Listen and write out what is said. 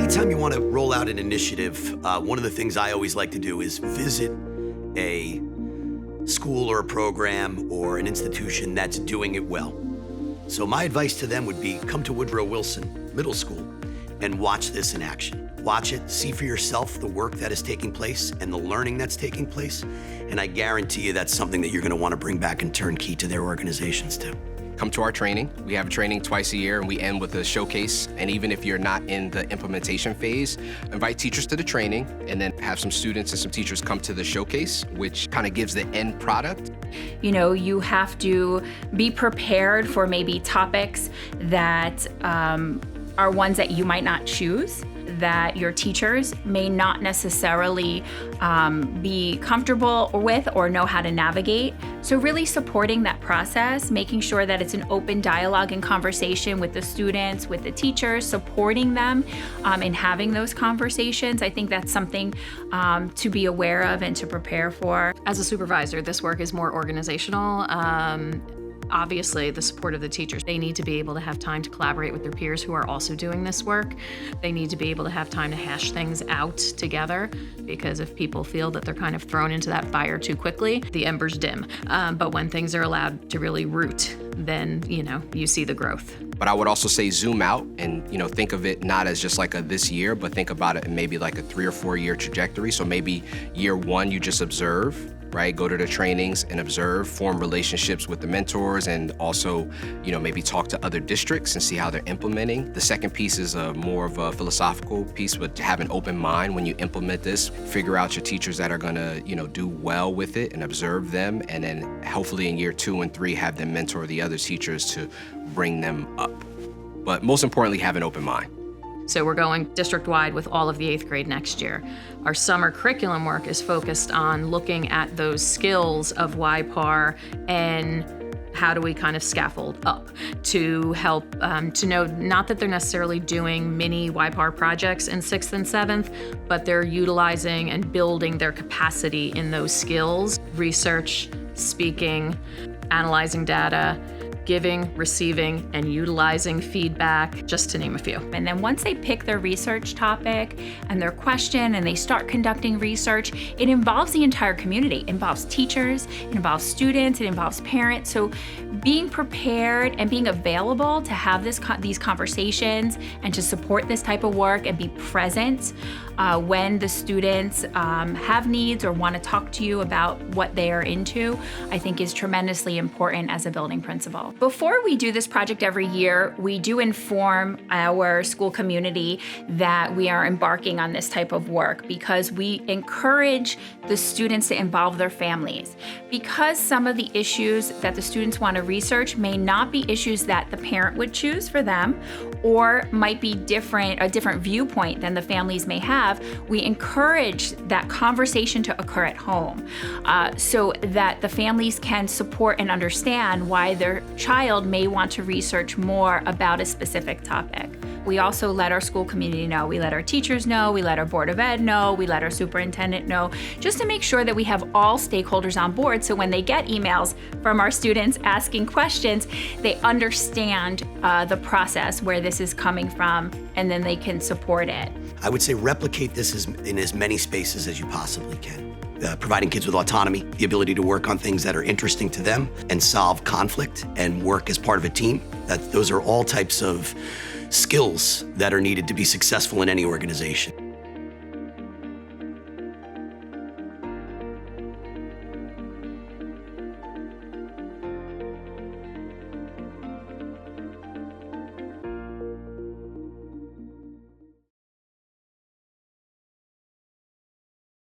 Anytime you want to roll out an initiative, one of the things I always like to do is visit a school or a program or an institution that's doing it well. So my advice to them would be come to Woodrow Wilson Middle School and watch this in action. Watch it, see for yourself the work that is taking place and the learning that's taking place, and I guarantee you that's something that you're going to want to bring back and turn key to their organizations too. Come to our training. We have a training twice a year and we end with a showcase. And even if you're not in the implementation phase, invite teachers to the training and then have some students and some teachers come to the showcase, which kind of gives the end product. You know, you have to be prepared for maybe topics that are ones that you might not choose, that your teachers may not necessarily be comfortable with or know how to navigate. So really supporting that process, making sure that it's an open dialogue and conversation with the students, with the teachers, supporting them in having those conversations. I think that's something to be aware of and to prepare for. As a supervisor, this work is more organizational. Obviously, the support of the teachers. They need to be able to have time to collaborate with their peers who are also doing this work. They need to be able to have time to hash things out together, because if people feel that they're kind of thrown into that fire too quickly, the embers dim. But when things are allowed to really root, then, you know, you see the growth. But I would also say zoom out and, you know, think of it not as just like a this year, but think about it in maybe like a 3 or 4 year trajectory. So maybe year 1, you just observe, right? Go to the trainings and observe, form relationships with the mentors, and also, you know, maybe talk to other districts and see how they're implementing. The second piece is more of a philosophical piece, but to have an open mind when you implement this, figure out your teachers that are gonna, you know, do well with it and observe them, and then hopefully in year 2 and 3, have them mentor the other teachers to bring them up. But most importantly, have an open mind. So we're going district-wide with all of the 8th grade next year. Our summer curriculum work is focused on looking at those skills of YPAR and how do we kind of scaffold up to help to know not that they're necessarily doing mini YPAR projects in 6th and 7th, but they're utilizing and building their capacity in those skills: research, speaking, analyzing data, giving, receiving, and utilizing feedback, just to name a few. And then once they pick their research topic and their question and they start conducting research, it involves the entire community. It involves teachers, it involves students, it involves parents. So being prepared and being available to have these conversations and to support this type of work and be present when the students have needs or want to talk to you about what they are into, I think is tremendously important as a building principal. Before we do this project every year, we do inform our school community that we are embarking on this type of work, because we encourage the students to involve their families. Because some of the issues that the students want to research may not be issues that the parent would choose for them, or might be a different viewpoint than the families may have, we encourage that conversation to occur at home so that the families can support and understand why their child may want to research more about a specific topic. We also let our school community know. We let our teachers know, we let our Board of Ed know, we let our superintendent know, just to make sure that we have all stakeholders on board, so when they get emails from our students asking questions, they understand the process, where this is coming from, and then they can support it. I would say replicate this in as many spaces as you possibly can. Providing kids with autonomy, the ability to work on things that are interesting to them and solve conflict and work as part of a team. Those are all types of skills that are needed to be successful in any organization.